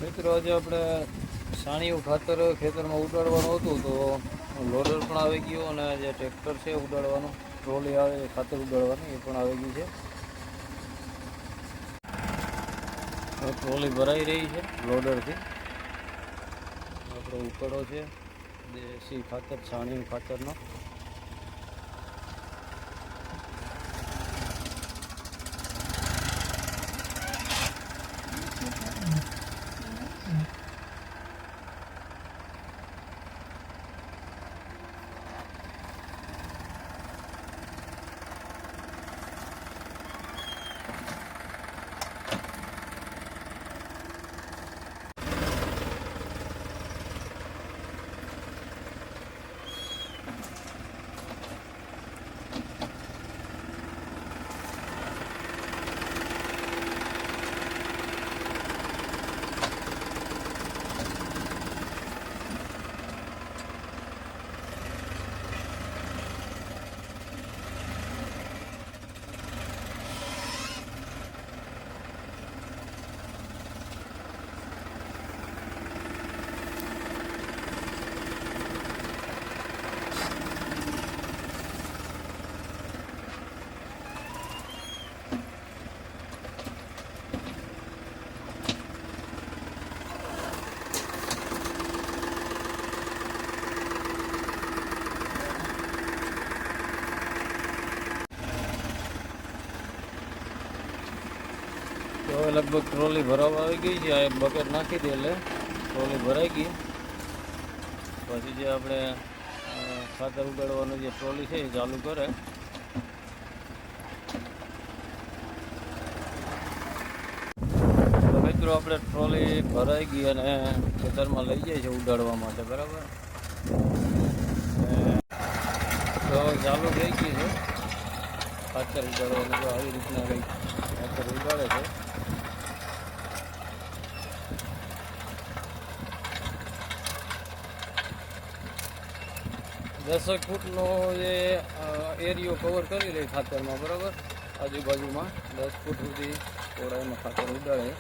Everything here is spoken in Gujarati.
મિત્રો આજે આપણે સાણિયું ખાતર ખેતરમાં ઉડાડવાનું હતું તો લોડર પણ આવી ગયું અને જે ટ્રેક્ટર છે ઉડાડવાનું ટ્રોલી આવે ખાતર ઉડાડવાની એ પણ આવી ગઈ છે. ટ્રોલી ભરાઈ રહી છે લોડરથી. આપણો ઉકળો છે દેશી ખાતર સાણિયું ખાતરનો. તો હવે લગભગ ટ્રોલી ભરાવા આવી ગઈ છે. આ એક બકેટ નાખી દે એટલે ટ્રોલી ભરાઈ ગઈ. પછી જે આપણે ખાતર ઉગાડવાનું જે ટ્રોલી છે એ ચાલુ કરે. તો મિત્રો આપણે ટ્રોલી ભરાઈ ગઈ અને ખેતરમાં લઈ જાય છે ઉડાડવા માટે, બરાબર. તો ચાલુ થઈ ગઈ છે ખાતર ઉગાડવાનું. તો આવી રીતના કંઈક ખાતર ઉગાડે છે. 10 ફૂટનો જે એરિયો કવર કરી લે ખાતરમાં, બરાબર. આજુબાજુમાં 10 ફૂટ સુધી પહોળાઈમાં ખાતર ઉડાડે.